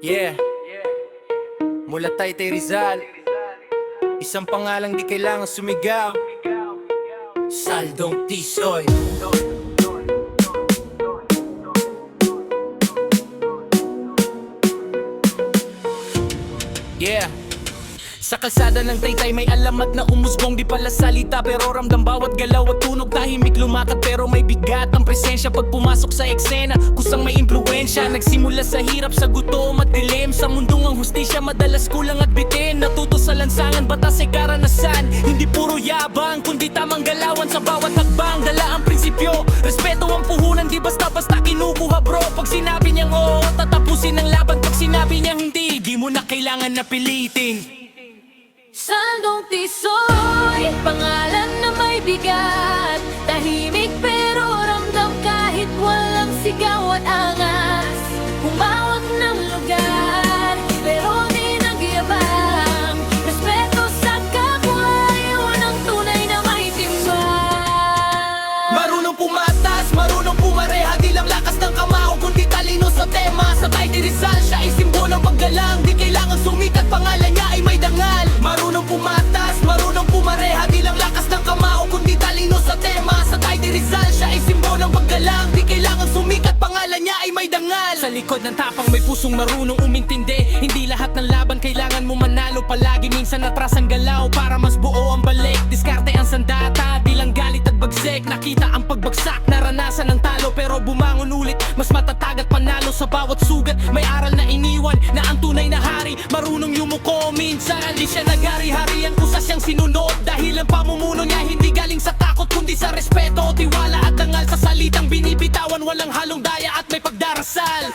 Yeah, mula Taytay Rizal, isang pangalang di kailangan sumigaw, Saldong Tisoy. Yeah, sa kalsada ng Taytay may alamat na umusbong. Di pala salita pero ramdam bawat galaw at tunog. Tahimik lumakad pero may bigat ang presensya pag pumasok sa eksena. Kusang may impluensya, nagsimula sa hirap, sa gutom at dilim. Sa mundong ang hustisya madalas kulang at bitin. Natuto sa lansangan, batas ay karanasan. Hindi puro yabang, kundi tamang galawan sa bawat hakbang. Dala ang prinsipyo, respeto ang puhunan. Di basta-basta kinukuha bro. Pag sinabi niyang oo, tatapusin ang laban. Pag sinabi niyang hindi, di mo na kailangan na pilitin. Saldong Tisoy, pangalan na may bigat. Tahimik pero ramdam kahit walang sigaw at angas. Humawak ng lugar, pero di nagyabang. Respeto sa kapwa, yun ang tunay na may timbang. Marunong pumatas, marunong pumareha. Di lang lakas ng kamao, kundi talino sa tema. Sa Taytay Rizal, siya ay simbolong paggalang. Di kailangan sumikat, pangalan niya ay may dangal. Marunong pumatas, marunong pumareha. Di lang lakas ng kamao, kundi talino sa tema. Sa Taytay Rizal, siya ay simbolong paggalang. Di kailangan sumikat, pangalan niya ay may dangal. Sa likod ng tapang may pusong marunong umintindi. Hindi lahat ng laban kailangan mo manalo. Palagi minsan atras ang galaw para mas buo ang balik. Diskarte ang sandata, di lang galit at bagsik. Nakita ang pagbagsak, naranasan ang talo, pero bumangon ulit. Mas matatag at panalo sa bawat sugat. May aral na iniwan na ang tunay na hari. Marunong yumuko, minsan di siya nagari-harian, kusa siyang sinunod. Dahil ang pamumuno niya hindi galing sa takot, kundi sa respeto, tiwala at dangal. Sa salitang binibitawan, walang halong daya at may pagdarasal.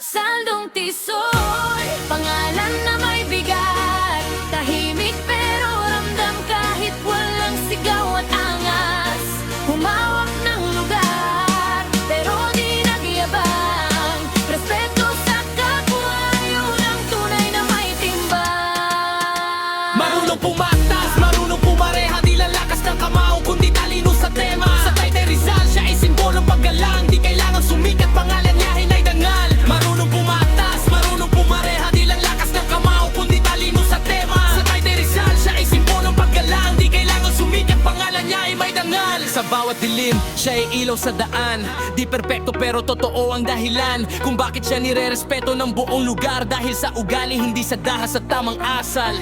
Saldong Tisoy, pangalan na may bigat. Tahimik pero ramdam kahit walang sigaw at angas. Humawak ng lugar, pero di nagyabang. Respeto sa kapwa, yun ang tunay na may timbang. Marunong pumatas, marunong pumareha. Di lang lakas ng kamao, kundi talino sa tema. Sa Taytay Rizal, siya ay simbolong paggalang. Di kailangan sumikat, pangalan niya ay dangal. Marunong pumatas, marunong pumareha. Di lang lakas ng kamao, kundi talino sa tema. Sa Taytay Rizal, siya ay simbolong paggalang. Di kailangan sumikat, pangalan niya ay may dangal. Sa bawat dilim, siya ay ilaw sa daan. Di perpekto pero totoo ang dahilan kung bakit siya nire-respeto ng buong lugar. Dahil sa ugali, hindi sa dahas at tamang asal.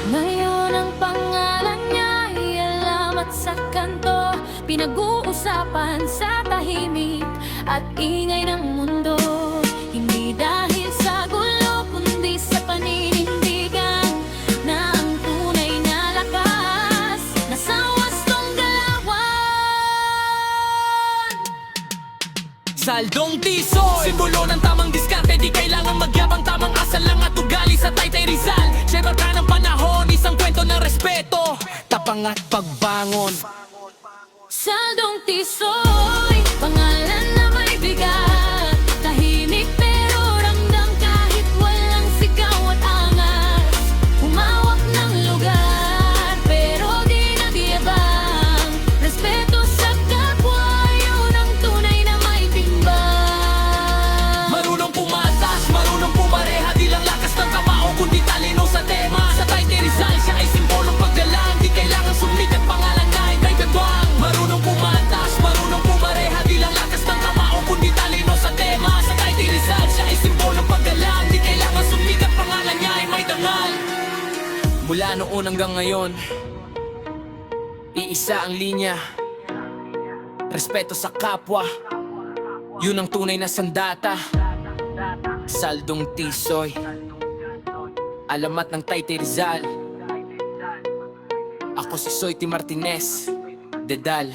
Ngayon ang pangalan niya ay alamat sa kanto. Pinag-uusapan sa tahimik at ingay ng mundo. Hindi dahil sa gulo, kundi sa paninindigan na ang tunay na lakas nasa wastong galawan. Saldong Tisoy, simbolo ng tamang diskarte. Di kailangan magyabang, tamang asal lang at ugali. Sa Taytay Rizal, siya marka ng panahon. Isang kwento ng respeto, tapang at pagbangon. Saldong Tisoy, pangalan na may bigat. Tahimik pero ramdam kahit walang sigaw at angas. Humawak ng lugar, pero di nagyabang. Respeto sa kapwa, yun ang tunay na may timbang. Marunong pumatas, marunong pumareha. Di lang lakas ng kamao, kundi talino sa tema. Sa Taytay Rizal, siya ay simbolong paggalang. Di kailangan sumikat, pangalan niya ay may gagawang. Marunong pumatas, marunong pumareha. Di lang lakas ng kamao, kundi talino sa tema. Sa Taytay Rizal, siya ay simbolong paggalang. Di kailangan sumikat, pangalan niya ay may dangal. Mula noon hanggang ngayon, iisa ang linya. Respeto sa kapwa, yun ang tunay na sandata. Saldong Tisoy, alamat ng Taytay Rizal. Ako si Soy T. Martinez, Dedal.